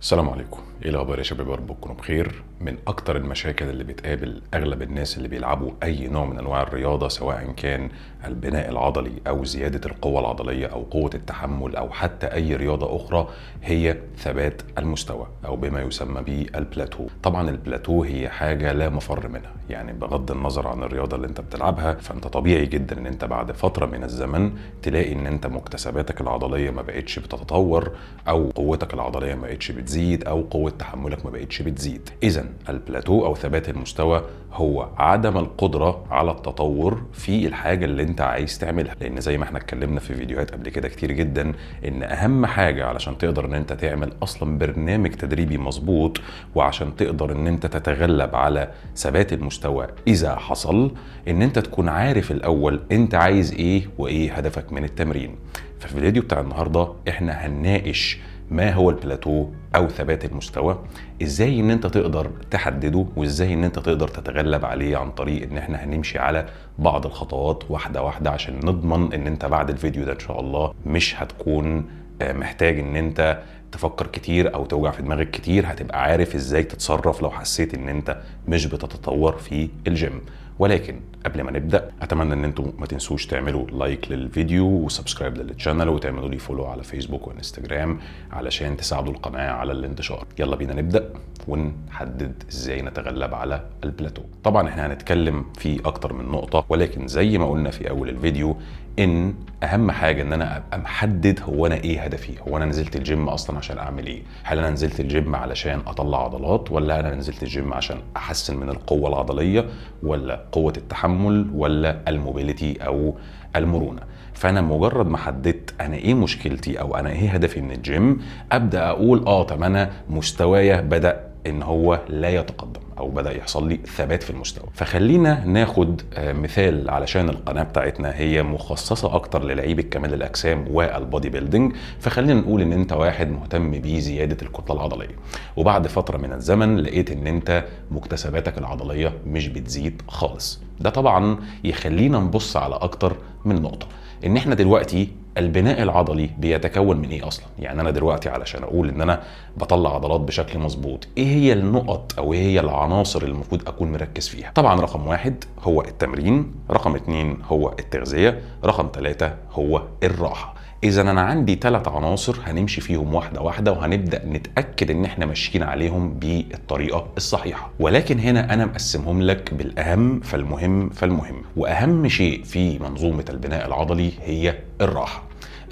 السلام عليكم. ايه الاخبار يا شباب؟ يا رب تكونوا بخير. من اكتر المشاكل اللي بتقابل اغلب الناس اللي بيلعبوا اي نوع من انواع الرياضه، سواء كان البناء العضلي او زياده القوه العضليه او قوه التحمل او حتى اي رياضه اخرى، هي ثبات المستوى او بما يسمى بالبلاتو. طبعا البلاتو هي حاجه لا مفر منها، يعني بغض النظر عن الرياضه اللي انت بتلعبها، فانت طبيعي جدا ان انت بعد فتره من الزمن تلاقي ان انت مكتسباتك العضليه ما بقتش بتتطور، او قوتك العضليه ما بقتش بتزيد، او قوه تحملك ما بقتش بتزيد. اذا البلاتو او ثبات المستوى هو عدم القدره على التطور في الحاجه اللي انت عايز تعملها، لان زي ما احنا اتكلمنا في فيديوهات قبل كده كتير جدا ان اهم حاجه علشان تقدر ان انت تعمل اصلا برنامج تدريبي مظبوط، وعشان تقدر ان انت تتغلب على ثبات المستوى اذا حصل، ان انت تكون عارف الاول انت عايز ايه وايه هدفك من التمرين. ففي الفيديو بتاع النهارده احنا هنناقش ما هو البلاتو او ثبات المستوى، ازاي ان انت تقدر تحدده، وازاي ان انت تقدر تتغلب عليه، عن طريق ان احنا هنمشي على بعض الخطوات واحده واحده عشان نضمن ان انت بعد الفيديو ده ان شاء الله مش هتكون محتاج ان انت تفكر كتير او توجع في دماغك كتير، هتبقى عارف ازاي تتصرف لو حسيت ان انت مش بتتطور في الجيم. ولكن قبل ما نبدا اتمنى ان انتم ما تنسوش تعملوا لايك للفيديو وسبسكرايب للشانل، وتعملوا لي فولو على فيسبوك وانستجرام علشان تساعدوا القناه على الانتشار. يلا بينا نبدا ونحدد ازاي نتغلب على البلاتو. طبعا احنا هنتكلم في اكتر من نقطه، ولكن زي ما قلنا في اول الفيديو ان اهم حاجه ان انا ابقى محدد هو انا ايه هدفي. هو انا نزلت الجيم اصلا عشان اعمل ايه؟ هل انا نزلت الجيم علشان اطلع عضلات، ولا انا نزلت الجيم عشان احسن من القوه العضليه، ولا قوه التحمل، ولا الموبيليتي او المرونه؟ فانا مجرد ما حددت انا ايه مشكلتي او انا ايه هدفي من الجيم، ابدا اقول طب انا مستوايا بدا ان هو لا يتقدم او بدا يحصل لي ثبات في المستوى. فخلينا ناخد مثال، علشان القناه بتاعتنا هي مخصصه اكتر للعيبه كمال الاجسام والبودي بيلدينج. فخلينا نقول ان انت واحد مهتم بزياده الكتله العضليه، وبعد فتره من الزمن لقيت ان انت مكتسباتك العضليه مش بتزيد خالص. ده طبعا يخلينا نبص على اكتر من نقطه، ان احنا دلوقتي البناء العضلي بيتكون من ايه اصلا؟ يعني انا دلوقتي علشان اقول ان انا بطلع عضلات بشكل مظبوط، ايه هي النقط او ايه هي العناصر اللي المفروض اكون مركز فيها؟ طبعا رقم 1 هو التمرين، رقم 2 هو التغذية، رقم 3 هو الراحة. اذا انا عندي 3 عناصر هنمشي فيهم واحده واحده، وهنبدا نتاكد ان احنا ماشيين عليهم بالطريقه الصحيحه. ولكن هنا انا مقسمهم لك بالاهم فالمهم فالمهم، واهم شيء في منظومه البناء العضلي هي الراحه.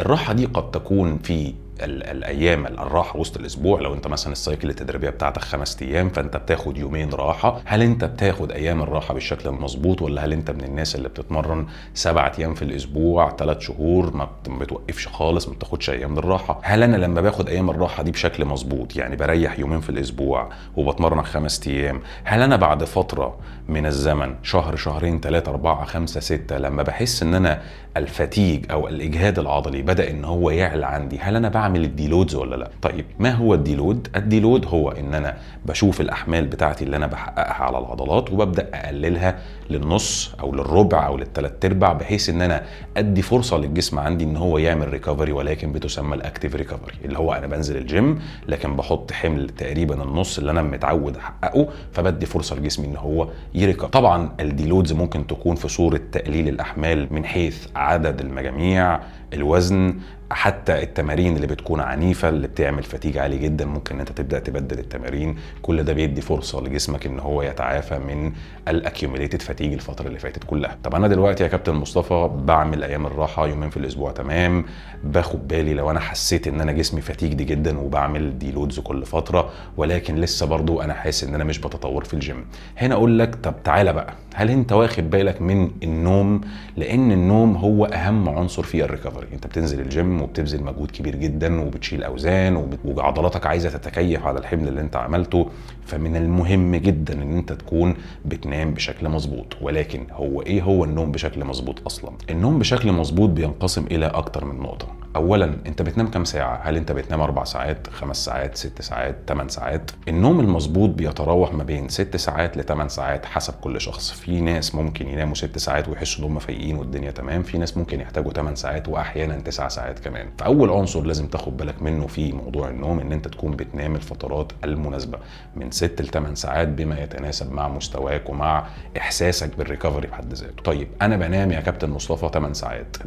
الراحه دي قد تكون في الايام الراحه وسط الاسبوع. لو انت مثلا السايكل التدريبيه بتاعتك 5 ايام، فانت بتاخد يومين راحه. هل انت بتاخد ايام الراحه بالشكل المظبوط، ولا هل انت من الناس اللي بتتمرن 7 ايام في الاسبوع 3 شهور ما بتوقفش خالص، ما بتاخدش ايام للراحه؟ هل انا لما باخد ايام الراحه دي بشكل مظبوط، يعني بريح يومين في الاسبوع وبتمرن 5 ايام، هل انا بعد فتره من الزمن، شهر شهرين 3 4 5 6، لما بحس ان انا الفتيج او الاجهاد العضلي بدا ان هو يعلى عندي، هل انا بعمل الديلودز ولا لا؟ طيب ما هو الديلود؟ الديلود هو ان انا بشوف الاحمال بتاعتي اللي انا بحققها على العضلات وببدا اقللها للنص او للربع او للثلاث ارباع، بحيث ان انا ادي فرصه للجسم عندي ان هو يعمل ريكفري، ولكن بتسمى الاكتيف ريكفري، اللي هو انا بنزل الجيم لكن بحط حمل تقريبا النص اللي انا متعود احققه، فبدي فرصه لجسمي ان هو يريكفر. طبعا الديلودز ممكن تكون في صوره تقليل الاحمال من حيث عدد المجاميع، الوزن، حتى التمارين اللي بتكون عنيفه اللي بتعمل فتيج عالي جدا، ممكن انت تبدا تبدل التمارين. كل ده بيدي فرصه لجسمك ان هو يتعافى من الاكيوميليتد فتيج الفتره اللي فاتت كلها. طب انا دلوقتي يا كابتن مصطفى بعمل ايام الراحه يومين في الاسبوع، تمام، باخد بالي لو انا حسيت ان انا جسمي فتيج دي جدا وبعمل ديلودز كل فتره، ولكن لسه برضو انا حاسس ان انا مش بتطور في الجيم. هنا اقول لك طب تعالى بقى، هل انت واخد بالك من النوم؟ لان النوم هو اهم عنصر في الريكفري. انت بتنزل الجيم وبتبذل مجهود كبير جدا وبتشيل اوزان وعضلاتك عايزه تتكيف على الحمل اللي انت عملته، فمن المهم جدا ان انت تكون بتنام بشكل مظبوط. ولكن هو ايه هو النوم بشكل مظبوط اصلا؟ النوم بشكل مظبوط بينقسم الى اكتر من نقطه. اولا انت بتنام كام ساعه؟ هل انت بتنام 4 ساعات، 5 ساعات، 6 ساعات، 8 ساعات؟ النوم المظبوط بيتراوح ما بين 6 ساعات ل 8 ساعات حسب كل شخص. في ناس ممكن يناموا 6 ساعات ويحسوا ان هم فايقين والدنيا تمام، في ناس ممكن يحتاجوا 8 ساعات واحيانا 9 ساعات كمان. فاول عنصر لازم تاخد بالك منه في موضوع النوم ان انت تكون بتنام الفترات المناسبه من 6 ل 8 ساعات بما يتناسب مع مستواك ومع احساسك بالريكفري بحد ذاته. طيب انا بنام يا كابتن مصطفى 8 ساعات،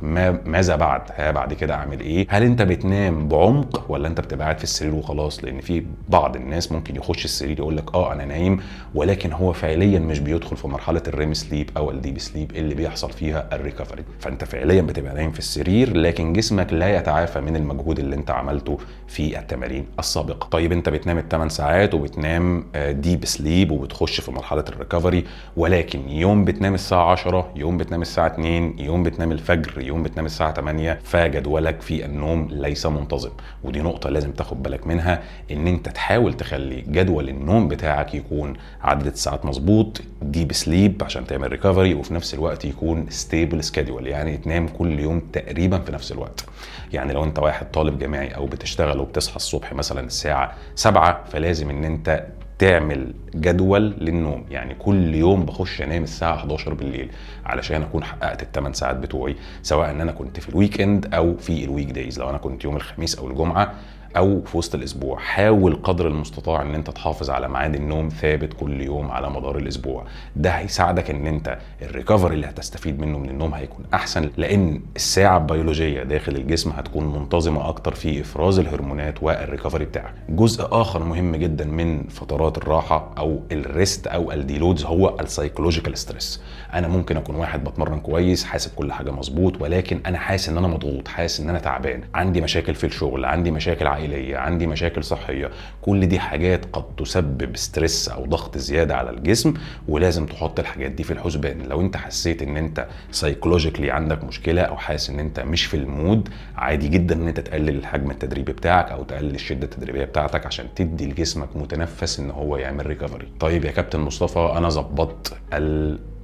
ماذا بعد؟ بعد كده اعمل ايه؟ هل انت بتنام بعمق ولا انت بتبقى قاعد في السرير وخلاص؟ لان في بعض الناس ممكن يخش السرير يقول لك انا نايم، ولكن هو فعليا مش بيدخل في مرحله الريم سليب او الديب سليب اللي بيحصل فيها الريكفري. فانت فعليا بتبقى نايم في السرير لكن جسمك لا يتعافى من المجهود اللي انت عملته في التمارين السابقه. طيب انت بتنام ال8 ساعات وبتنام ديب سليب وبتخش في مرحله الريكفري، ولكن يوم بتنام الساعه 10، يوم بتنام الساعه 2، يوم بتنام الفجر، يوم بتنام الساعه 8، فجدولك في النوم ليس منتظم. ودي نقطه لازم تاخد بالك منها، ان انت تحاول تخلي جدول النوم بتاعك يكون عدد الساعات مظبوط، ديب سليب عشان تعمل ريكفري، وفي نفس الوقت يكون ستيبل سكادول، يعني تنام كل يوم تقريبا في نفس الوقت. يعني لو انت واحد طالب جامعي او بتشتغل وبتصحى الصبح مثلا الساعه 7، فلازم ان انت تعمل جدول للنوم، يعني كل يوم بخش انام الساعه 11 بالليل علشان اكون حققت ال8 ساعات بتوعي، سواء ان انا كنت في الويك اند او في الويك دايز، لو انا كنت يوم الخميس او الجمعه او في وسط الاسبوع. حاول قدر المستطاع ان انت تحافظ على ميعاد النوم ثابت كل يوم على مدار الاسبوع. ده هيساعدك ان انت الريكفري اللي هتستفيد منه من النوم هيكون احسن، لان الساعه البيولوجيه داخل الجسم هتكون منتظمه اكتر في افراز الهرمونات والريكفري بتاعك. جزء اخر مهم جدا من فترات الراحه او الريست او الديلودز هو السايكولوجيكال ستريس. انا ممكن اكون واحد بتمرن كويس، حاسب كل حاجه مظبوط، ولكن انا حاسس ان انا مضغوط، حاسس ان انا تعبان، عندي مشاكل في الشغل، عندي مشاكل عائليه، عندي مشاكل صحيه. كل دي حاجات قد تسبب ستريس او ضغط زياده على الجسم، ولازم تحط الحاجات دي في الحسبان. لو انت حسيت ان انت سايكولوجيكلي عندك مشكله او حاسس ان انت مش في المود، عادي جدا ان انت تقلل الحجم التدريبي بتاعك او تقلل الشده التدريبيه بتاعتك عشان تدي لجسمك متنفس ان هو يعمل ريكفري. طيب يا كابتن مصطفى انا ظبطت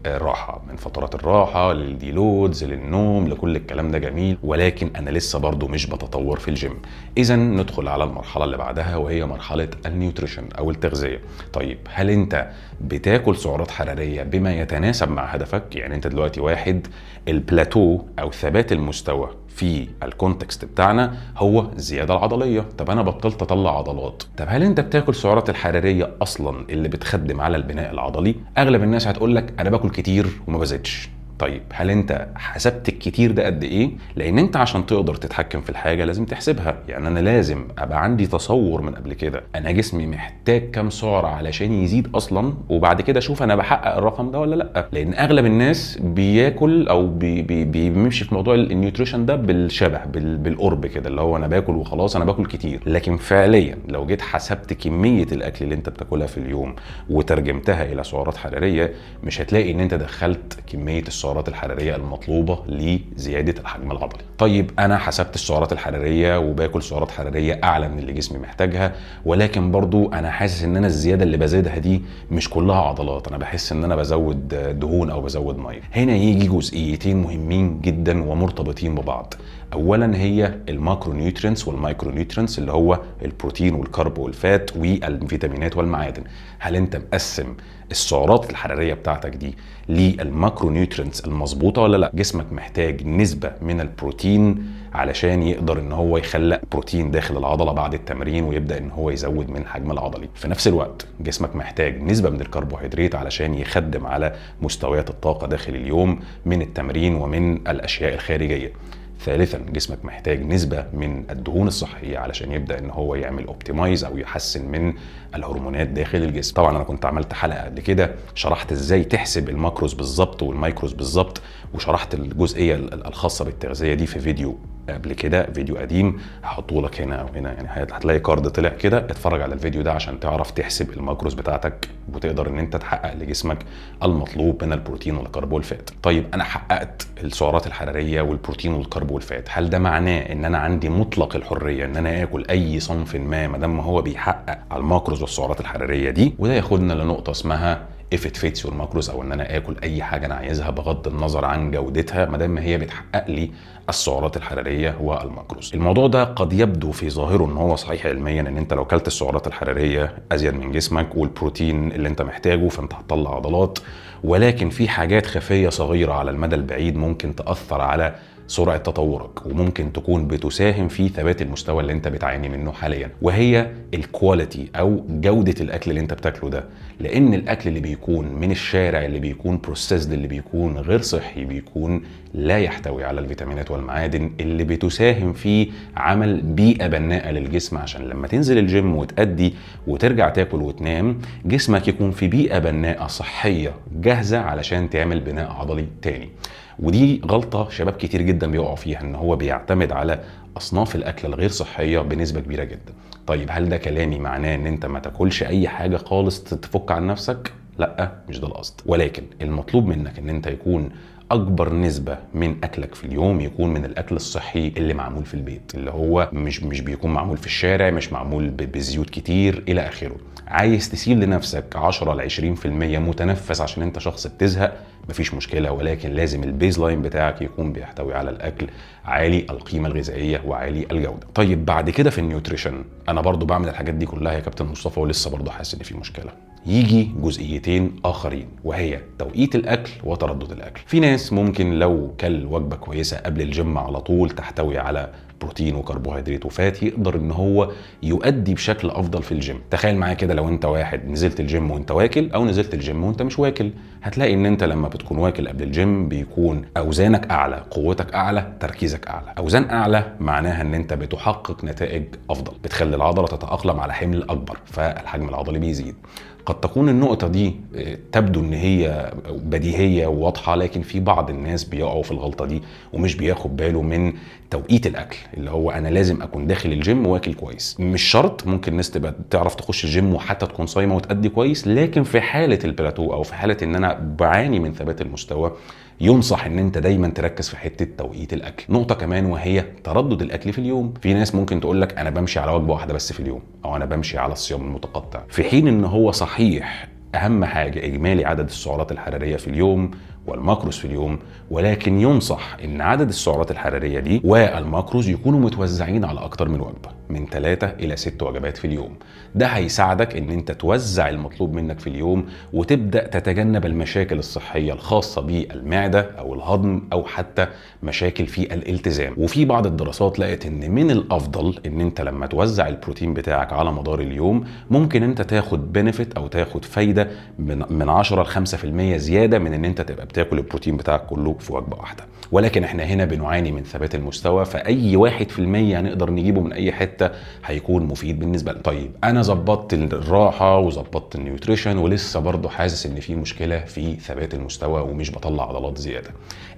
الراحة، من فترات الراحة للديلودز للنوم لكل الكلام ده جميل، ولكن انا لسه برضو مش بتطور في الجيم. اذا ندخل على المرحلة اللي بعدها وهي مرحلة النيوتريشن او التغذية. طيب هل انت بتاكل سعرات حرارية بما يتناسب مع هدفك؟ يعني انت دلوقتي واحد البلاتو او ثبات المستوى في الكونتكست بتاعنا هو الزياده العضليه. طب انا بطلت اطلع عضلات، طب هل انت بتاكل السعرات الحراريه اصلا اللي بتخدم على البناء العضلي؟ اغلب الناس هتقول لك انا باكل كتير وما بزيدش. طيب هل انت حسبت الكتير ده قد ايه؟ لان انت عشان تقدر تتحكم في الحاجه لازم تحسبها. يعني انا لازم ابقى عندي تصور من قبل كده انا جسمي محتاج كام سعره علشان يزيد اصلا، وبعد كده اشوف انا بحقق الرقم ده ولا لا. لان اغلب الناس بياكل او بيمشي في موضوع النيوتريشن ده بالشبه بالقرب كده، اللي هو انا باكل وخلاص، انا باكل كتير. لكن فعليا لو جيت حسبت كميه الاكل اللي انت بتاكلها في اليوم وترجمتها الى سعرات حراريه، مش هتلاقي ان انت دخلت كميه السعرات الحراريه المطلوبه لزياده الحجم العضلي. طيب انا حسبت السعرات الحراريه وباكل سعرات حراريه اعلى من اللي جسمي محتاجها، ولكن برضو انا حاسس ان انا الزياده اللي بزيدها دي مش كلها عضلات، انا بحس ان انا بزود دهون او بزود ميه. هنا يجي جزئيتين مهمين جدا ومرتبطين ببعض. اولا هي الماكرو نيوترينتس والمايكرو نيوترينتس، اللي هو البروتين والكرب والفات والفيتامينات والمعادن. هل انت مقسم السعرات الحراريه بتاعتك دي للماكرو نيوترينتس المظبوطه ولا لا؟ جسمك محتاج نسبه من البروتين علشان يقدر ان هو يخلق بروتين داخل العضله بعد التمرين ويبدا ان هو يزود من الحجم العضلي. في نفس الوقت جسمك محتاج نسبه من الكربوهيدرات علشان يخدم على مستويات الطاقه داخل اليوم من التمرين ومن الاشياء الخارجيه. ثالثا جسمك محتاج نسبة من الدهون الصحية علشان يبدأ ان هو يعمل اوبتمايز او يحسن من الهرمونات داخل الجسم. طبعا انا كنت عملت حلقة قبل كده شرحت ازاي تحسب الماكروز بالظبط والمايكروز بالظبط، وشرحت الجزئية الخاصة بالتغذية دي في فيديو قبل كده، فيديو قديم هحطه لك هنا او هنا، يعني هتلاقي كارد طلع كده، اتفرج على الفيديو ده عشان تعرف تحسب الماكروز بتاعتك وتقدر ان انت تحقق لجسمك المطلوب من البروتين والكرب والفات. طيب انا حققت السعرات الحراريه والبروتين والكرب والفات، هل ده معناه ان انا عندي مطلق الحريه ان انا اكل اي صنف ما دام هو بيحقق على الماكروز والسعرات الحراريه دي؟ وده ياخدنا لنقطه اسمها if it fits your macros، او ان انا اكل اي حاجه انا عايزها بغض النظر عن جودتها ما دام ما هي بتحقق لي السعرات الحراريه والماكروز. الموضوع ده قد يبدو في ظاهره ان هو صحيح علميا، ان انت لو كلت السعرات الحراريه ازيد من جسمك والبروتين اللي انت محتاجه فانت هتطلع عضلات، ولكن في حاجات خفيه صغيره على المدى البعيد ممكن تاثر على سرعة تطورك وممكن تكون بتساهم في ثبات المستوى اللي انت بتعاني منه حاليا، وهي الكواليتي او جودة الاكل اللي انت بتاكله ده. لان الاكل اللي بيكون من الشارع، اللي بيكون بروسيسد، اللي بيكون غير صحي، بيكون لا يحتوي على الفيتامينات والمعادن اللي بتساهم في عمل بيئة بناءة للجسم، عشان لما تنزل الجيم وتأدي وترجع تاكل وتنام جسمك يكون في بيئة بناءة صحية جاهزة علشان تعمل بناء عضلي تاني. ودي غلطة شباب كتير جدا بيقعوا فيها، ان هو بيعتمد على اصناف الاكل الغير صحية بنسبة كبيرة جدا. طيب هل ده كلامي معناه ان انت ما تاكلش اي حاجة خالص تفك عن نفسك؟ لا، مش ده القصد، ولكن المطلوب منك ان انت يكون اكبر نسبة من اكلك في اليوم يكون من الاكل الصحي اللي معمول في البيت، اللي هو مش بيكون معمول في الشارع، مش معمول بزيوت كتير الى اخره. عايز تسيب لنفسك 10 ل 20% متنفس عشان انت شخص بتزهق، مفيش مشكلة، ولكن لازم البيز لاين بتاعك يكون بيحتوي على الاكل عالي القيمة الغذائية وعالي الجودة. طيب بعد كده في النيوتريشن، انا برضو بعمل الحاجات دي كلها يا كابتن مصطفى ولسه برضو حاسس ان في مشكلة. يجي جزئيتين اخرين وهي توقيت الاكل وتردد الاكل. في ناس ممكن لو كل وجبة كويسة قبل الجيم على طول تحتوي على بروتين وكربوهيدرات وفات يقدر ان هو يؤدي بشكل افضل في الجيم. تخيل معايا كده لو انت واحد نزلت الجيم وانت واكل، او نزلت الجيم وانت مش واكل، هتلاقي ان انت لما بتكون واكل قبل الجيم بيكون اوزانك اعلى، قوتك اعلى، تركيزك اعلى. اوزان اعلى معناها ان انت بتحقق نتائج افضل، بتخلي العضله تتاقلم على حمل اكبر، فالحجم العضلي بيزيد. قد تكون النقطة دي تبدو ان هي بديهية وواضحة، لكن في بعض الناس بيقعوا في الغلطة دي ومش بياخد باله من توقيت الاكل، اللي هو انا لازم اكون داخل الجيم واكل كويس. مش شرط، ممكن ناس تبقى تعرف تخش الجيم وحتى تكون صايمة وتأدي كويس، لكن في حالة البلاتو او في حالة ان انا بعاني من ثبات المستوى ينصح ان انت دايما تركز في حته توقيت الاكل. نقطه كمان وهي تردد الاكل في اليوم. في ناس ممكن تقول لك انا بمشي على وجبه واحده بس في اليوم، او انا بمشي على الصيام المتقطع، في حين ان هو صحيح اهم حاجه اجمالي عدد السعرات الحراريه في اليوم والماكروز في اليوم، ولكن ينصح ان عدد السعرات الحراريه دي والماكروز يكونوا متوزعين على اكتر من وجبه، من 3 إلى 6 وجبات في اليوم. ده هيساعدك ان انت توزع المطلوب منك في اليوم وتبدا تتجنب المشاكل الصحيه الخاصه بالمعده او الهضم او حتى مشاكل في الالتزام. وفي بعض الدراسات لقت ان من الافضل ان انت لما توزع البروتين بتاعك على مدار اليوم ممكن انت تاخد بنفيت او تاخد فايده من 10 ل 5% زياده من ان انت تبقى بتاكل البروتين بتاعك كله في وجبه واحده. ولكن احنا هنا بنعاني من ثبات المستوى، فاي 1% هنقدر نجيبه من اي حته هيكون مفيد بالنسبه لنا. طيب انا ظبطت الراحه وظبطت النيوتريشن ولسه برضه حاسس ان في مشكله في ثبات المستوى ومش بطلع عضلات زياده.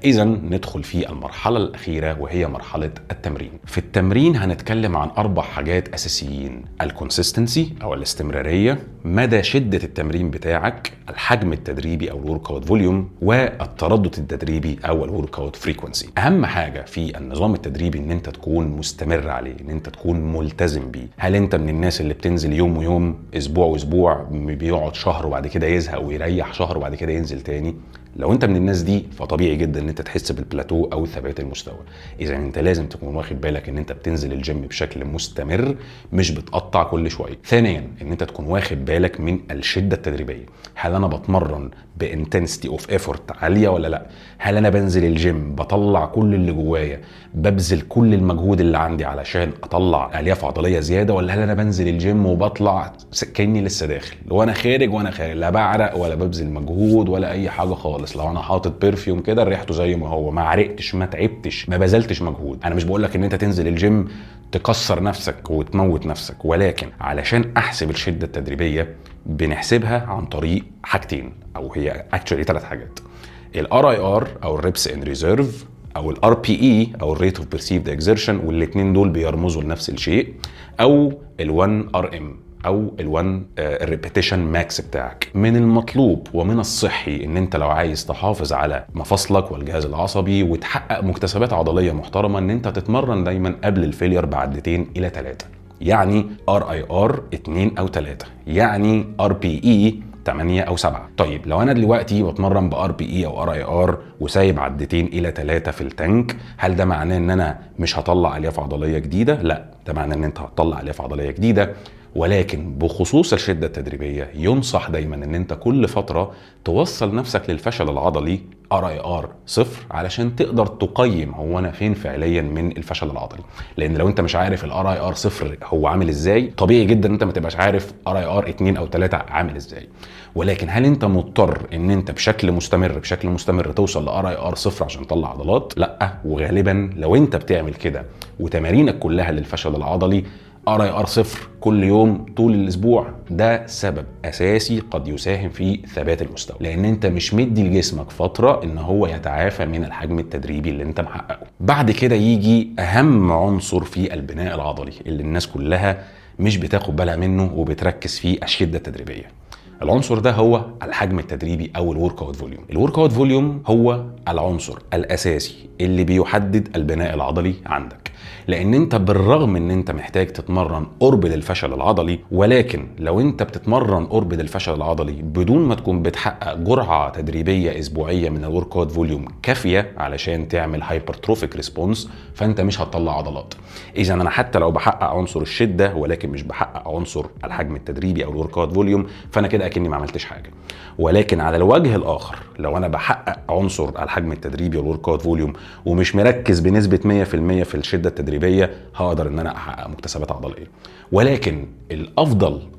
اذا ندخل في المرحله الاخيره وهي مرحله التمرين. في التمرين هنتكلم عن 4 حاجات اساسيين: الكونسيستنسي او الاستمراريه، مدى شده التمرين بتاعك، الحجم التدريبي او الورك اوت فوليوم، والتردد التدريبي او الورك اوت فريكوينسي. اهم حاجه في النظام التدريبي ان انت تكون مستمر عليه، ان انت تكون ملتزم بيه. هل انت من الناس اللي بتنزل يوم ويوم، اسبوع واسبوع، بيقعد شهر وبعد كده يزهق ويريح شهر وبعد كده ينزل تاني؟ لو انت من الناس دي فطبيعي جدا ان انت تحس بالبلاتو او ثبات المستوى. اذا انت لازم تكون واخد بالك ان انت بتنزل الجيم بشكل مستمر، مش بتقطع كل شويه. ثانيا ان انت تكون واخد بالك من الشده التدريبيه. هل انا بتمرن بانتنسيتي اوف ايفورت عاليه ولا لا؟ هل انا بنزل الجيم بطلع كل اللي جوايا، ببذل كل المجهود اللي عندي علشان اطلع الياف عضليه زياده، ولا هل انا بنزل الجيم وبطلع كاني لسه داخل وانا خارج لا بعرق ولا ببذل مجهود ولا اي حاجه خالص؟ لو انا حاطط برفيوم كده ريحته زي ما هو، ما عرقتش، ما تعبتش، ما بذلتش مجهود. انا مش بقول لك ان انت تنزل الجيم تكسر نفسك وتموت نفسك، ولكن علشان احسب الشده التدريبيه بنحسبها عن طريق حاجتين، او هي اكشولي 3 حاجات: الار اي ار او الريبس ان ريزيرف، او الار بي اي او الريت اوف بيرسيفد اكزيرشن، والاثنين دول بيرمزوا لنفس الشيء، او ال1 ار ام او ال1 الريبيتيشن ماكس بتاعك. من المطلوب ومن الصحي ان انت لو عايز تحافظ على مفاصلك والجهاز العصبي وتحقق مكتسبات عضليه محترمه ان انت تتمرن دايما قبل الفيلير بعدتين الى 3. يعني ار اي ار 2 او 3، يعني ار بي اي 8 او 7. طيب لو انا دلوقتي بتمرن بار بي اي او ار اي ار وسايب عدتين الى 3 في التانك، هل ده معناه ان انا مش هطلع الياف عضليه جديده؟ لا، ده معناه ان انت هتطلع الياف عضليه جديده، ولكن بخصوص الشده التدريبيه ينصح دايما ان انت كل فتره توصل نفسك للفشل العضلي ار اي ار 0 علشان تقدر تقيم هو انا فين فعليا من الفشل العضلي. لان لو انت مش عارف الار اي ار 0 هو عامل ازاي، طبيعي جدا ان انت ما تبقاش عارف ار اي ار 2 او 3 عامل ازاي. ولكن هل انت مضطر ان انت بشكل مستمر توصل لار اي ار 0 عشان تطلع عضلات؟ لا، وغالبا لو انت بتعمل كده وتمارينك كلها للفشل العضلي ار اي ار 0 كل يوم طول الاسبوع، ده سبب اساسي قد يساهم في ثبات المستوى، لان انت مش مدي لجسمك فتره ان هو يتعافى من الحجم التدريبي اللي انت محققه. بعد كده يجي اهم عنصر في البناء العضلي اللي الناس كلها مش بتاخد بالها منه وبتركز فيه، الشده التدريبيه. العنصر ده هو الحجم التدريبي او الورك اوت فوليوم. الورك اوت فوليوم هو العنصر الاساسي اللي بيحدد البناء العضلي عندك، لان انت بالرغم ان انت محتاج تتمرن قرب للفشل العضلي، ولكن لو انت بتتمرن قرب للفشل العضلي بدون ما تكون بتحقق جرعه تدريبيه اسبوعيه من الورك اوت فوليوم كافيه علشان تعمل هايبرتروفيك ريسبونس، فانت مش هتطلع عضلات. اذا انا حتى لو بحقق عنصر الشده ولكن مش بحقق عنصر الحجم التدريبي او الورك اوت فوليوم، فانا كده اكني ما عملتش حاجه. ولكن على الوجه الاخر لو انا بحقق عنصر الحجم التدريبي والورك اوت فوليوم ومش مركز بنسبه 100% في الشده التدريبيه، هقدر ان انا احقق مكتسبات عضليه. ولكن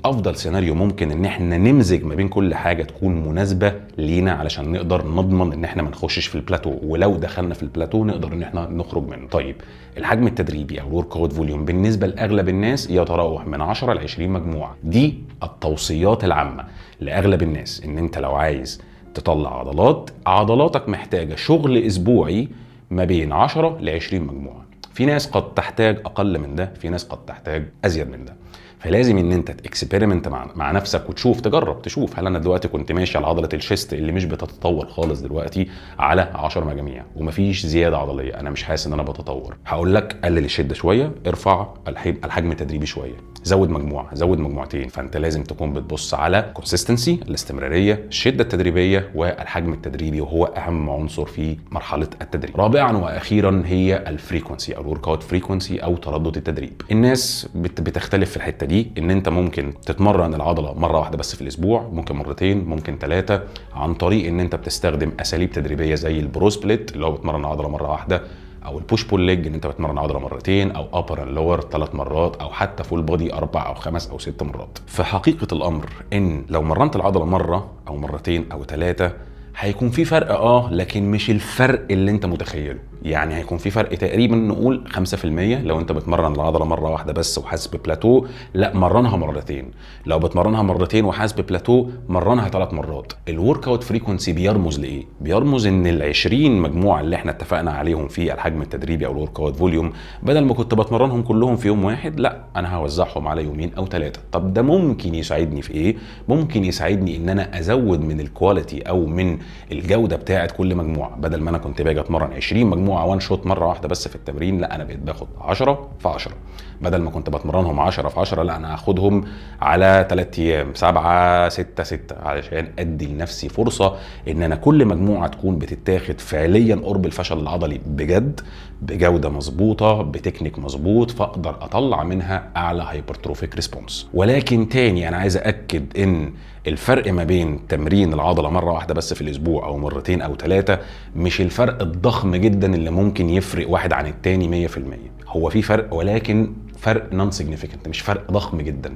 افضل سيناريو ممكن ان احنا نمزج ما بين كل حاجه تكون مناسبه لينا علشان نقدر نضمن ان احنا ما نخشش في البلاتو، ولو دخلنا في البلاتو نقدر ان احنا نخرج منه. طيب الحجم التدريبي او الورك اوت فوليوم بالنسبه لاغلب الناس يتراوح من 10 ل 20 مجموعه. دي التوصيات العامه لاغلب الناس، ان انت لو عايز تطلع عضلاتك محتاجه شغل اسبوعي ما بين 10 ل 20 مجموعه. في ناس قد تحتاج اقل من ده، في ناس قد تحتاج ازيد من ده. فلازم ان انت تكسبيرمنت مع نفسك وتشوف، تجرب تشوف هل انا دلوقتي كنت ماشي على عضله الشيست اللي مش بتتطور خالص دلوقتي على 10 مجاميع ومفيش زياده عضليه، انا مش حاسس ان انا بتطور. هقول لك قلل الشده شويه، ارفع الحجم التدريبي شويه، زود مجموعه، زود مجموعتين. فانت لازم تكون بتبص على كونسيستنسي، الاستمراريه، الشده التدريبيه والحجم التدريبي، وهو اهم عنصر في مرحله التدريب. رابعا واخيرا هي الفريكونسي او الورك اوت فريكونسي او تردد التدريب. الناس بتختلف في الحته دي، ان انت ممكن تتمرن العضله مره واحده بس في الاسبوع، ممكن مرتين، ممكن 3، عن طريق ان انت بتستخدم اساليب تدريبيه زي البرو سبليت اللي هو بتمرن العضله مره واحده، او البوش بول ليج ان انت بتمرن عضله مرتين، او ابر اند لور 3 مرات، او حتى فول بودي 4 او 5 او 6 مرات. في حقيقه الامر ان لو مرنت العضله مره او مرتين او 3 هيكون في فرق لكن مش الفرق اللي انت متخيله. يعني هيكون في فرق تقريبا نقول 5% لو انت بتمرن العضله مره واحده بس وحاسس ببلاتو، لا مرنها مرتين. لو بتمرنها مرتين وحاسس ببلاتو، مرنها 3 مرات. الورك اوت فريكونسي بيرمز لايه؟ بيرمز ان ال20 مجموعه اللي احنا اتفقنا عليهم في الحجم التدريبي او الورك اوت فوليوم، بدل ما كنت بتمرنهم كلهم في يوم واحد، لا انا هوزعهم على يومين او 3. طب ده ممكن يساعدني في ايه؟ ممكن يساعدني ان انا ازود من الكواليتي او من الجوده بتاعه كل مجموعه. بدل ما انا كنت باجي اتمرن 20 مجموعه وان شوت مره واحده بس في التمرين، لا انا بقيت باخد 10 في 10. بدل ما كنت بتمرنهم 10 في 10، لا انا هاخدهم على 3 ايام، 7 6 6، علشان ادي لنفسي فرصه ان انا كل مجموعه تكون بتتاخد فعليا قرب الفشل العضلي بجد، بجوده مظبوطه، بتكنيك مظبوط، فاقدر اطلع منها اعلى هايبرتروفيك ريسبونس. ولكن تاني انا عايز اكد ان الفرق ما بين تمرين العضله مره واحده بس في الاسبوع او مرتين او 3 مش الفرق الضخم جدا اللي ممكن يفرق واحد عن التاني 100%. هو في فرق، ولكن فرق نون سيجنيفيكانت، مش فرق ضخم جدا.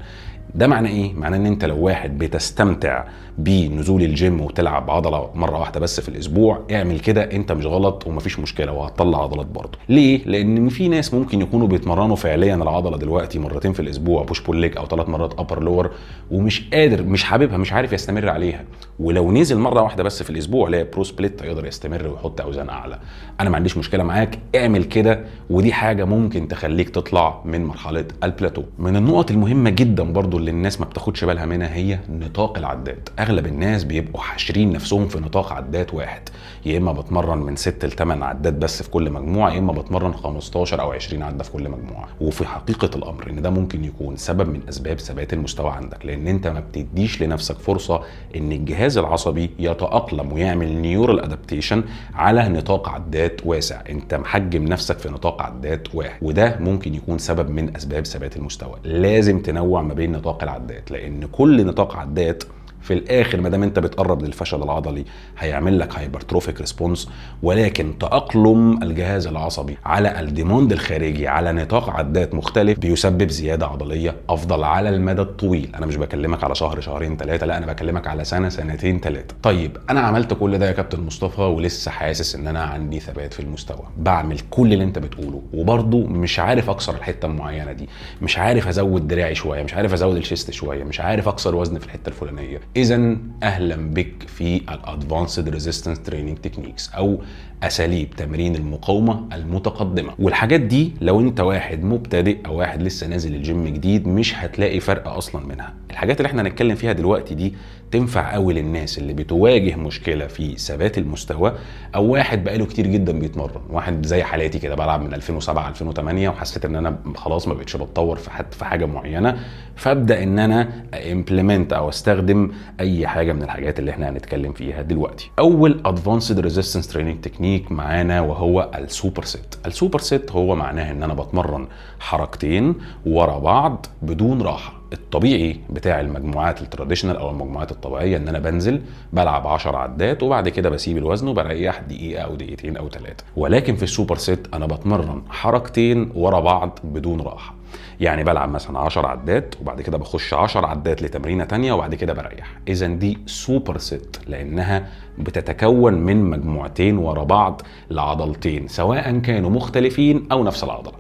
ده معناه ايه؟ معناه ان انت لو واحد بتستمتع بنزول الجيم وتلعب عضله مره واحده بس في الاسبوع، اعمل كده، انت مش غلط ومفيش مشكله وهتطلع عضلات برضه. ليه؟ لان في ناس ممكن يكونوا بيتمرنوا فعليا العضله دلوقتي مرتين في الاسبوع بوش بول ليج او 3 مرات ابر لور، ومش قادر، مش حاببها، مش عارف يستمر عليها. ولو نزل مره واحده بس في الاسبوع اللي هي برو سبليت يقدر يستمر ويحط اوزان اعلى. انا ما عنديش مشكله معاك، اعمل كده، ودي حاجه ممكن تخليك تطلع من مرحله البلاتو. من النقط المهمه جدا برضه اللي الناس ما بتاخدش بالها منها هي نطاق العدات. اغلب الناس بيبقوا حاشرين نفسهم في نطاق عدات واحد، يا اما بتمرن من 6 ل 8 عدات بس في كل مجموعه، يا اما بتمرن 15 او 20 عده في كل مجموعه. وفي حقيقه الامر ان ده ممكن يكون سبب من اسباب ثبات المستوى عندك، لان انت ما بتديش لنفسك فرصه ان الجهاز العصبي يتاقلم ويعمل نيورال ادابتيشن على نطاق عدات واسع. انت محجم نفسك في نطاق عدات واحد، وده ممكن يكون سبب من اسباب ثبات المستوى. لازم تنوع ما بين نطاق العدات، لان كل نطاق عدات في الاخر ما دام انت بتقرب للفشل العضلي هيعمل لك هايبرتروفيك ريسبونس، ولكن تاقلم الجهاز العصبي على الديماند الخارجي على نطاق عدات مختلف بيسبب زياده عضليه افضل على المدى الطويل. انا مش بكلمك على شهر شهرين ثلاثه، لا انا بكلمك على سنه سنتين ثلاثه. طيب انا عملت كل ده يا كابتن مصطفى ولسه حاسس ان انا عندي ثبات في المستوى، بعمل كل اللي انت بتقوله وبرضه مش عارف اكسر الحته المعينه دي، مش عارف ازود دراعي شويه، مش عارف ازود الشيست شويه، مش عارف اكسر وزن في الحته الفلانيه. اذا اهلا بك في الادفانسد ريزيستنس تريننج تكنيكس او اساليب تمرين المقاومه المتقدمه. والحاجات دي لو انت واحد مبتدئ او واحد لسه نازل الجيم جديد مش هتلاقي فرق اصلا منها. الحاجات اللي احنا هنتكلم فيها دلوقتي دي تنفع قوي للناس اللي بتواجه مشكله في ثبات المستوى، او واحد بقاله كتير جدا بيتمرن، واحد زي حالاتي كده بلعب من 2007 2008 وحسيت ان انا خلاص ما بقتش بتطور في حاجه معينه، فابدا ان انا امبلمنت او استخدم اي حاجه من الحاجات اللي احنا هنتكلم فيها دلوقتي. اول ادفانسد ريزيستنس تريننج تكنيك معانا وهو السوبر سيت. السوبر سيت هو معناه ان انا بتمرن حركتين ورا بعض بدون راحه. الطبيعي بتاع المجموعات التراديشنال او المجموعات الطبيعيه ان انا بنزل بلعب 10 عدات وبعد كده بسيب الوزن وبريح دقيقه او دقيقتين او 3، ولكن في السوبر سيت انا بتمرن حركتين ورا بعض بدون راحه. يعني بلعب مثلا 10 عدات وبعد كده بخش 10 عدات لتمرينه تانية وبعد كده بريح. اذا دي سوبر سيت لانها بتتكون من مجموعتين ورا بعض لعضلتين سواء كانوا مختلفين او نفس العضله.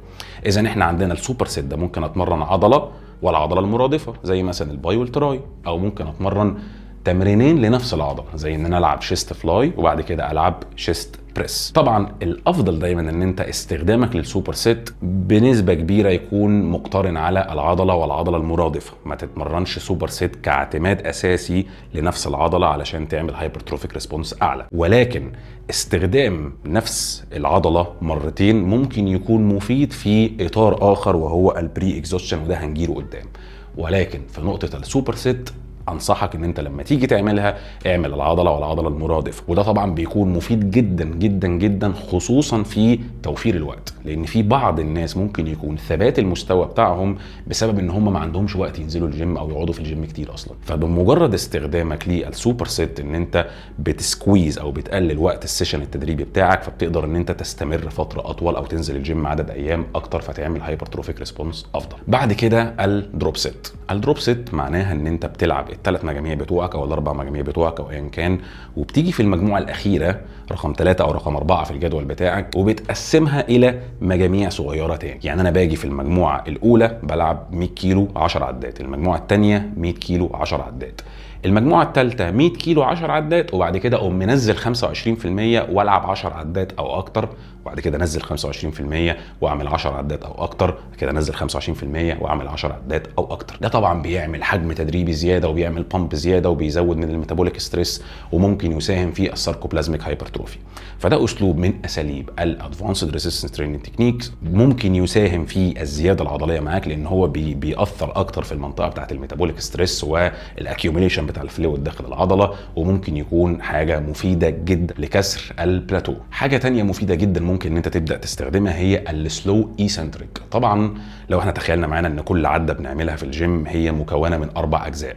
اذا احنا عندنا السوبر سيت ده ممكن اتمرن عضله والعضله المرادفه زي مثلا الباي والتراي، او ممكن اتمرن تمرينين لنفس العضله زي ان انا العب شيست فلاي وبعد كده العب شيست بريس. طبعا الافضل دايما ان انت استخدامك للسوبر سيت بنسبه كبيره يكون مقترن على العضله والعضله المرادفه، ما تتمرنش سوبر سيت كاعتماد اساسي لنفس العضله علشان تعمل هايبرتروفيك ريسبونس اعلى. ولكن استخدام نفس العضله مرتين ممكن يكون مفيد في اطار اخر وهو البري اكزوستشن، وده هنجيله قدام. ولكن في نقطه السوبر سيت انصحك ان انت لما تيجي تعملها اعمل العضله والعضله المرادفه، وده طبعا بيكون مفيد جدا جدا جدا خصوصا في توفير الوقت، لان في بعض الناس ممكن يكون ثبات المستوى بتاعهم بسبب ان هم ما عندهمش وقت ينزلوا الجيم او يقعدوا في الجيم كتير اصلا. فبمجرد استخدامك للسوبر سيت ان انت بتسكويز او بتقلل وقت السيشن التدريبي بتاعك، فبتقدر ان انت تستمر فتره اطول او تنزل الجيم عدد ايام اكتر فتعمل هايبرتروفيك ريسبونس افضل. بعد كده الدروب سيت. الدروب سيت معناها ان انت بتلعب ال3 مجاميع بتوعك او ال4 مجاميع بتوعك او ايا كان، وبتيجي في المجموعه الاخيره رقم 3 او رقم 4 في الجدول بتاعك وبتقسمها الى مجاميع صغيره تاني. يعني انا باجي في المجموعه الاولى بلعب 100 كيلو 10 عدات، المجموعه الثانيه 100 كيلو 10 عدات، المجموعه الثالثه 100 كيلو 10 عدات، وبعد كده اقوم منزل 25% والعب 10 عدات او اكتر، وبعد كده انزل 25% واعمل 10 عدات او اكتر، كده انزل 25% واعمل 10 عدات او اكتر. ده طبعا بيعمل حجم تدريبي زياده وبيعمل بامب زياده وبيزود من الميتابوليك ستريس وممكن يساهم في الساركوبلازميك هايبرتروفي. فده اسلوب من اساليب الادفانسد ريزيستنس تريننج تكنيكس، ممكن يساهم في الزياده العضليه معاك لان هو بيأثر اكتر في المنطقه بتاعه الميتابوليك ستريس والاكيوميليشن بتاع الفلويد داخل العضله، وممكن يكون حاجه مفيده جدا لكسر البلاتو. حاجه تانية مفيده جدا ممكن ان انت تبدا تستخدمها هي السلو ايسنتريك. طبعا لو احنا تخيلنا معانا ان كل عده بنعملها في الجيم هي مكونه من 4 اجزاء.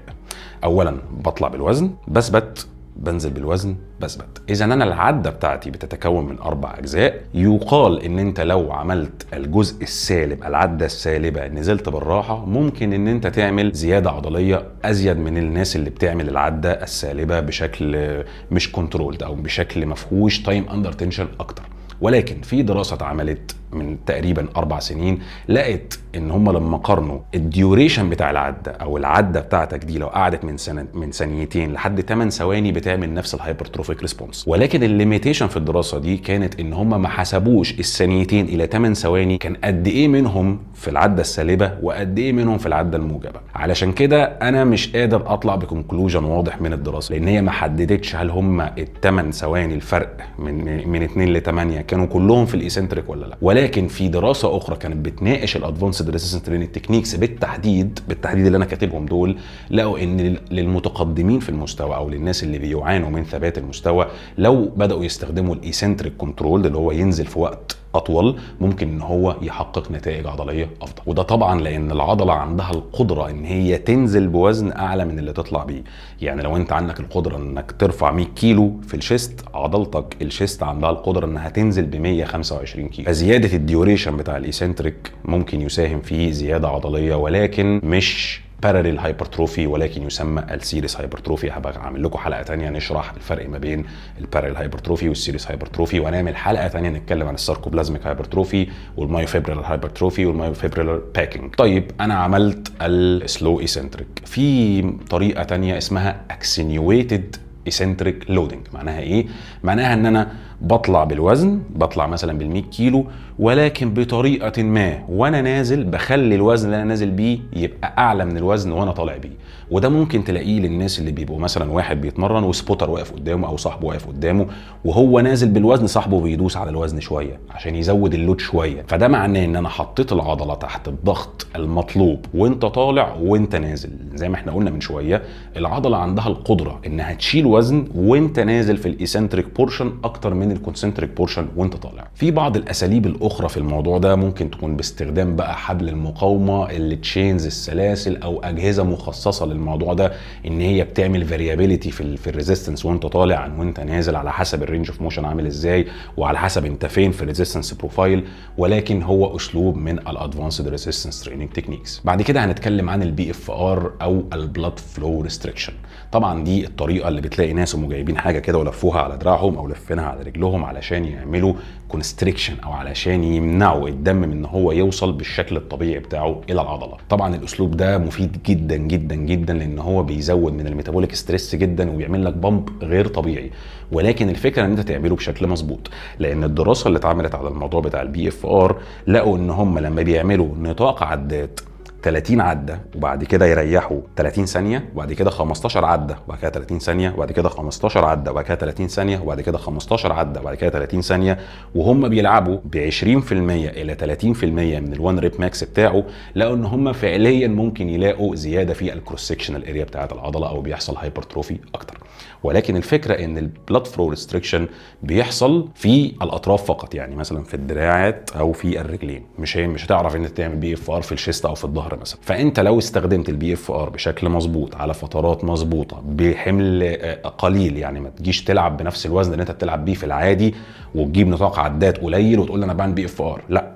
اولا بطلع بالوزن بثبت، بنزل بالوزن بثبت. اذا انا العده بتاعتي بتتكون من 4 اجزاء. يقال ان انت لو عملت الجزء السالب العده السالبه نزلت بالراحه ممكن ان انت تعمل زياده عضليه ازيد من الناس اللي بتعمل العده السالبه بشكل مش كنترولد او بشكل مفهوش تايم اندر تنشن اكتر. ولكن في دراسه اتعملت من تقريبا 4 سنين، لقت ان هم لما قارنوا الديوريشن بتاع العده او العده بتاعتك دي لو قعدت من ثانيتين لحد 8 ثواني بتعمل نفس الهايبرتروفيك ريسبونس. ولكن الليميتيشن في الدراسه دي كانت ان هم ما حسبوش الثانيتين الى 8 ثواني كان قد ايه منهم في العده السالبه وقد ايه منهم في العده الموجبه. علشان كده انا مش قادر اطلع بكونكلوجن واضح من الدراسه، لان هي ما حددتش هل هم ال8 ثواني الفرق من 2 ل 8 كانوا كلهم في الايسنتريك ولا لا. ولكن في دراسه اخرى كانت بتناقش الادفانسد ريزيستنس تريننج تكنيكس بالتحديد اللي انا كاتبهم دول، لقوا ان للمتقدمين في المستوى او للناس اللي بيعانوا من ثبات المستوى لو بداوا يستخدموا الايسنتريك كنترول اللي هو ينزل في وقت اطول ممكن ان هو يحقق نتائج عضليه افضل. وده طبعا لان العضله عندها القدره ان هي تنزل بوزن اعلى من اللي تطلع بيه. يعني لو انت عندك القدره انك ترفع 100 كيلو في الشيست، عضلتك الشيست عندها القدره انها تنزل ب 125 كيلو. فزياده الديوريشن بتاع الايسنتريك ممكن يساهم في زياده عضليه، ولكن مش باراليل هايبرتروفي، ولكن يسمى السيريس هايبرتروفي. هبقى اعمل لكم حلقه ثانيه نشرح الفرق ما بين الباراليل هايبرتروفي والسيريس هايبرتروفي، ونعمل حلقه ثانيه نتكلم عن الساركوبلازميك هايبرتروفي والمايوفيبريلر هايبرتروفي والمايوفيبريلر باكينج. طيب انا عملت السلو ايسنتريك في طريقه ثانيه اسمها اكسنيويتد ايسنتريك لودنج. معناها ايه؟ معناها ان انا بطلع بالوزن، بطلع مثلا بال100 كيلو، ولكن بطريقه ما وانا نازل بخلي الوزن اللي انا نازل بيه يبقى اعلى من الوزن وانا طالع بيه. وده ممكن تلاقيه للناس اللي بيبقوا مثلا واحد بيتمرن وسبوتر واقف قدامه او صاحبه واقف قدامه وهو نازل بالوزن، صاحبه بيدوس على الوزن شويه عشان يزود اللود شويه. فده معناه ان انا حطيت العضله تحت الضغط المطلوب وانت طالع وانت نازل. زي ما احنا قلنا من شويه العضله عندها القدره انها تشيل وزن وانت نازل في الايسنتريك بورشن اكتر من الكونسنتريك بورشن وانت طالع. في بعض الاساليب الاخرى في الموضوع ده ممكن تكون باستخدام بقى حبل المقاومه اللي تشينز السلاسل او اجهزه مخصصه للموضوع ده، ان هي بتعمل فاريابيليتي في الريزيستنس وانت طالع عن وانت نازل على حسب الرينج اوف موشن عامل ازاي وعلى حسب انت فين في الريزيستنس بروفايل. ولكن هو اسلوب من الادفانسد ريزيستنس تريننج تكنيكس. بعد كده هنتكلم عن البي اف ار او البلاد فلو ريستريكشن. طبعا دي الطريقه اللي بتلاقي ناس هم جايبين حاجه كده ولفوها على دراعهم او لفينها على رجلهم علشان يعملوا كونستريكشن او علشان يمنعوا الدم من ان هو يوصل بالشكل الطبيعي بتاعه الى العضله. طبعا الاسلوب ده مفيد جدا جدا جدا لان هو بيزود من الميتابوليك ستريس جدا وبيعمل لك بامب غير طبيعي. ولكن الفكره ان انت تعمله بشكل مظبوط، لان الدراسه اللي اتعملت على الموضوع بتاع البي اف ار لقوا ان هم لما بيعملوا نطاق عدات 30 عده وبعد كده يريحوا 30 ثانيه وبعد كده 15 عده وبعد كده 30 ثانيه وبعد كده 15 عده وبعد كده 30 ثانيه وبعد كده 15 عده وبعد كده 30 ثانيه، وهم بيلعبوا ب 20% الى 30% من الوان ريب ماكس بتاعه، لقوا ان هم فعليا ممكن يلاقوا زياده في الكروس سكشنال اريا بتاعه العضله او بيحصل هايبرتروفي اكتر. ولكن الفكره ان البلاد فلو ريستريكشن بيحصل في الاطراف فقط، يعني مثلا في الدراعات او في الرجلين. مش هتعرف ان انت تعمل بي اف ار في الشيست او في الظهر مثلا. فانت لو استخدمت البي اف ار بشكل مظبوط على فترات مظبوطه بحمل قليل، يعني ما تجيش تلعب بنفس الوزن اللي انت بتلعب بيه في العادي وتجيب نطاق عدات قليل وتقول انا بعمل بي اف ار، لا.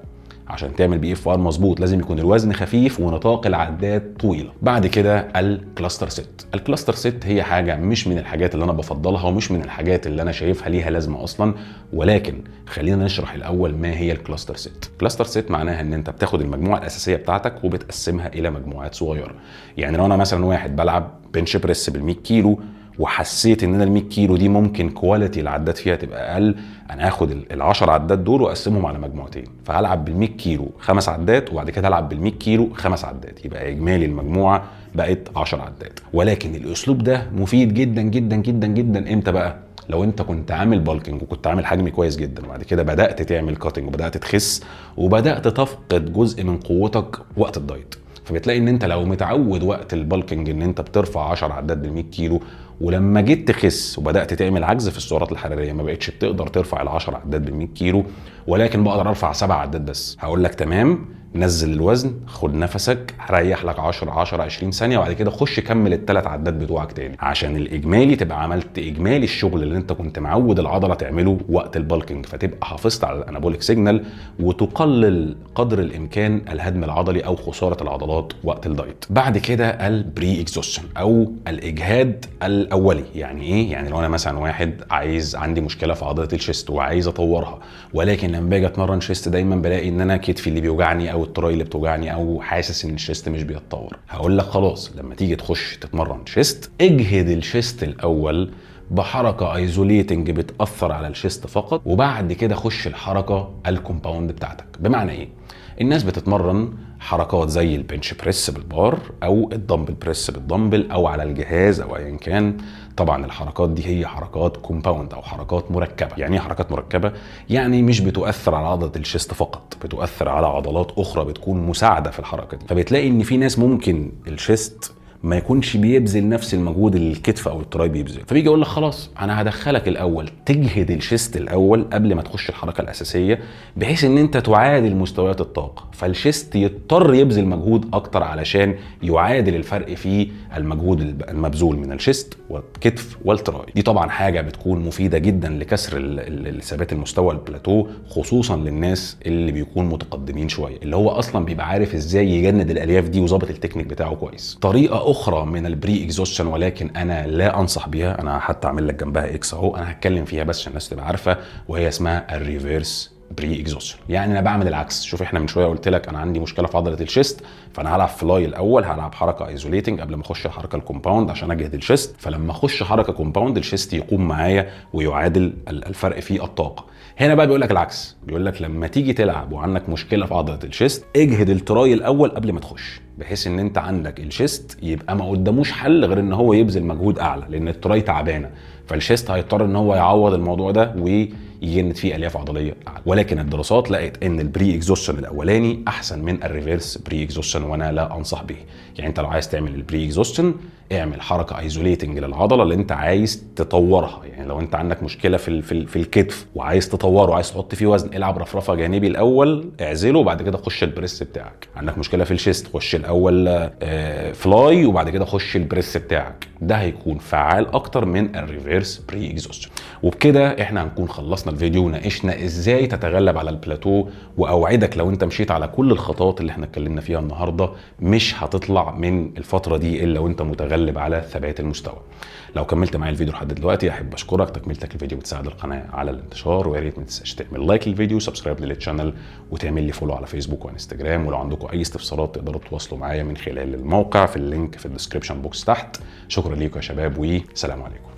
عشان تعمل بي اف ار مظبوط لازم يكون الوزن خفيف ونطاق العدات طويله. بعد كده الكلاستر سيت. الكلاستر سيت هي حاجه مش من الحاجات اللي انا بفضلها ومش من الحاجات اللي انا شايفها ليها لازمه اصلا، ولكن خلينا نشرح الاول ما هي الكلاستر سيت. الكلاستر سيت معناها ان انت بتاخد المجموعه الاساسيه بتاعتك وبتقسمها الى مجموعات صغيره. يعني لو انا مثلا واحد بلعب بنش بريس بال100 كيلو وحسيت ان انا ال100 كيلو دي ممكن كواليتي العدات فيها تبقى اقل، انا هاخد ال10 عدات دول واقسمهم على مجموعتين، فهلعب بال100 كيلو 5 عدات وبعد كده هلعب بال100 كيلو 5 عدات، يبقى اجمالي المجموعه بقت 10 عدات. ولكن الاسلوب ده مفيد جدا جدا جدا جدا امتى بقى؟ لو انت كنت عامل بالكينج وكنت عامل حجم كويس جدا وبعد كده بدات تعمل كاتنج وبدات تخس وبدات تفقد جزء من قوتك وقت الدايت. فبتلاقي ان انت لو متعود وقت البالكينج ان انت بترفع 10 عدات بال100 كيلو، ولما جيت تخس وبدات تعمل عجز في السعرات الحراريه ما بقتش بتقدر ترفع ال10 عدات بال100 كيلو، ولكن بقدر ارفع 7 عدات بس. هقول لك تمام، نزل الوزن، خد نفسك، ريح لك 10 20 ثانيه وبعد كده خش كمل ال3 عدات بتوعك تاني، عشان الاجمالي تبقى عملت اجمالي الشغل اللي انت كنت معود العضله تعمله وقت البالكينج، فتبقى حافظت على الانابوليك سيجنال وتقلل قدر الامكان الهدم العضلي او خساره العضلات وقت الدايت. بعد كده البري اكزوستشن او الاجهاد الاولي. يعني ايه؟ يعني لو انا مثلا واحد عندي مشكله في عضله الشيست وعايز اطورها، ولكن لما باجي اتمرن شيست دايما بلاقي ان انا كتفي اللي بيوجعني او التراي اللي بتوجعني او حاسس ان الشيست مش بيتطور، هقول لك خلاص لما تيجي تخش تتمرن شيست اجهد الشيست الاول بحركه ايزوليتنج بتاثر على الشيست فقط، وبعد كده خش الحركه الكومباوند بتاعتك. بمعنى ايه؟ الناس بتتمرن حركات زي البنش بريس بالبار او الدمبل بريس بالدمبل او على الجهاز او ايا كان. طبعا الحركات دي هي حركات كومباوند او حركات مركبه. يعني ايه حركات مركبه؟ يعني مش بتؤثر على عضله الشيست فقط، بتؤثر على عضلات اخرى بتكون مساعده في الحركه دي. فبتلاقي ان في ناس ممكن الشيست ما يكونش بيبذل نفس المجهود اللي الكتف او التراي بيبذل، فبيجي يقول لك خلاص انا هدخلك الاول تجهد الشيست الاول قبل ما تخش الحركه الاساسيه، بحيث ان انت تعادل مستويات الطاقه، فالشيست يضطر يبذل مجهود اكتر علشان يعادل الفرق في المجهود المبذول من الشيست والكتف والتراي. دي طبعا حاجه بتكون مفيده جدا لكسر ثبات المستوى البلاتو، خصوصا للناس اللي بيكون متقدمين شويه، اللي هو اصلا بيبقى عارف ازاي يجند الالياف دي وظابط التكنيك بتاعه كويس. طريقه اخرى من البري اكزوستشن ولكن انا لا انصح بيها، انا حتى اعمل لك جنبها اكس اهو، انا هتكلم فيها بس عشان الناس تبقى عارفه، وهي اسمها الريفيرس بري اكزوستشن. يعني انا بعمل العكس. شوف احنا من شويه قلت لك انا عندي مشكله في عضله الشيست، فانا هلعب فلاي الاول، هلعب حركه ايزوليتنج قبل ما اخش الحركه الكومباوند عشان اجهد الشيست، فلما اخش حركه كومباوند الشيست يقوم معايا ويعادل الفرق في الطاقه. هنا بقى بيقول لك العكس، بيقول لك لما تيجي تلعب وعندك مشكله في عضله الشيست اجهد التراي الاول قبل ما تخش، بحيث ان انت عندك الشيست يبقى ما قداموش حل غير ان هو يبذل مجهود اعلى، لان التراي تعبانه، فالشيست هيضطر ان هو يعوض الموضوع ده ويجند فيه الياف عضليه اعلى. ولكن الدراسات لقت ان البري اكزوستشن الاولاني احسن من الريفيرس بري اكزوستشن، وانا لا انصح به. يعني انت لو عايز تعمل البري اكزوستشن اعمل حركه ايزوليتنج للعضله اللي انت عايز تطورها. يعني لو انت عندك مشكله في الكتف وعايز تطوره وعايز تحط فيه وزن، العب رفرفه جانبي الاول اعزله وبعد كده خش البريس بتاعك. عندك مشكله في الشيست خش الاول فلاي وبعد كده خش البريس بتاعك، ده هيكون فعال اكتر من الريفيرس بري اكزوستشن. وبكده احنا هنكون خلصنا الفيديو وناقشنا ازاي تتغلب على البلاتو، واوعدك لو انت مشيت على كل الخطوات اللي احنا اتكلمنا فيها النهارده مش هتطلع من الفتره دي الا وانت متغلب على ثبات المستوى. لو كملت معايا الفيديو لحد دلوقتي احب اشكرك، تكملتك الفيديو بتساعد القناه على الانتشار، ويا ريت ما تنساش تعمل لايك للفيديو وسبسكرايب للشانل وتعمل لي فولو على فيسبوك وانستجرام. ولو عندكم اي استفسارات تقدروا تتواصلوا معايا من خلال الموقع في اللينك في الديسكربشن بوكس تحت. شكرا ليكم يا شباب وسلام عليكم.